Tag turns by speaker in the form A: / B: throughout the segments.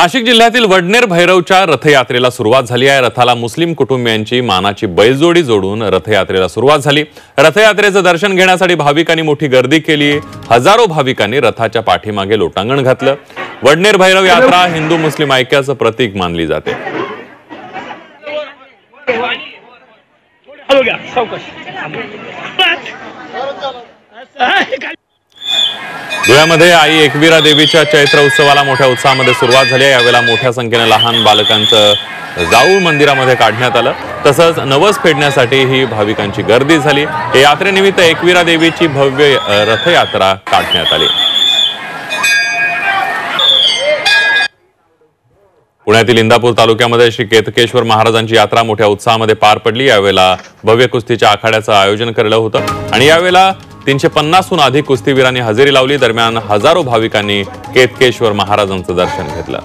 A: नाशिक जिल्ह्यातील वडनेर भैरवच्या रथयात्रेला सुरुवात झाली आहे। रथाला मुस्लिम कुटुंबियांची मानाची बैलजोडी जोडून रथयात्रेला सुरुवात झाली। रथयात्रेचं दर्शन घेण्यासाठी भाविकांनी मोठी गर्दी केली। हजारो भाविकांनी रथाच्या पाठीमागे लोटांगण घातलं। वडनेर भैरव यात्रा हिंदू मुस्लिम ऐक्याचं प्रतीक मानली जाते। धुळ्यामध्ये आई एकवीरा देवीच्या चैत्र उत्सवाला मोठ्या उत्साहामध्ये सुरुवात झाली आहे। यावेळेला मोठ्या संख्येने लहान बालकांचं जाऊळ मंदिरामध्ये काढण्यात आलं। तसंच नवस फेडण्यासाठी ही भाविकांची गर्दी झाली। या यात्रेनिमित्त एकवीरा देवीची भव्य रथयात्रा काढण्यात आली। पुण्यातील इंदापूर तालुक्यामध्ये श्री केतकेश्वर महाराजांची यात्रा मोठ्या उत्साहामध्ये पार पडली। यावेळेला भव्य कुस्तीच्या आखाड्याचं आयोजन केलं होतं आणि यावेळेला 350हून अधिक कुस्तीवीरांनी हजेरी लावली। दरम्यान हजारो भाविकांनी केतकेश्वर महाराजांचं दर्शन घेतलं।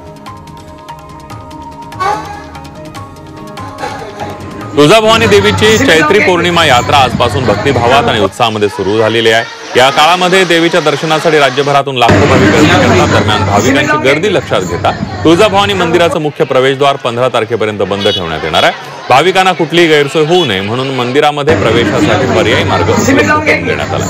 A: तुळजाभवानी देवीची चैत्री पौर्णिमा यात्रा आजपासून भक्तिभावात आणि उत्साहामध्ये सुरू झालेली आहे। या काळामध्ये देवीच्या दर्शनासाठी राज्यभरातून लाखो भाविक गर्दी करतात। दरम्यान भाविकांची गर्दी लक्षात घेता तुळजाभवानी मंदिराचं मुख्य प्रवेशद्वार 15 तारखेपर्यंत बंद ठेवण्यात येणार आहे। भाविकांना कुठलीही गैरसोय होऊ नये म्हणून मंदिरामध्ये प्रवेशासाठी पर्यायी मार्ग उपलब्ध करून देण्यात आला।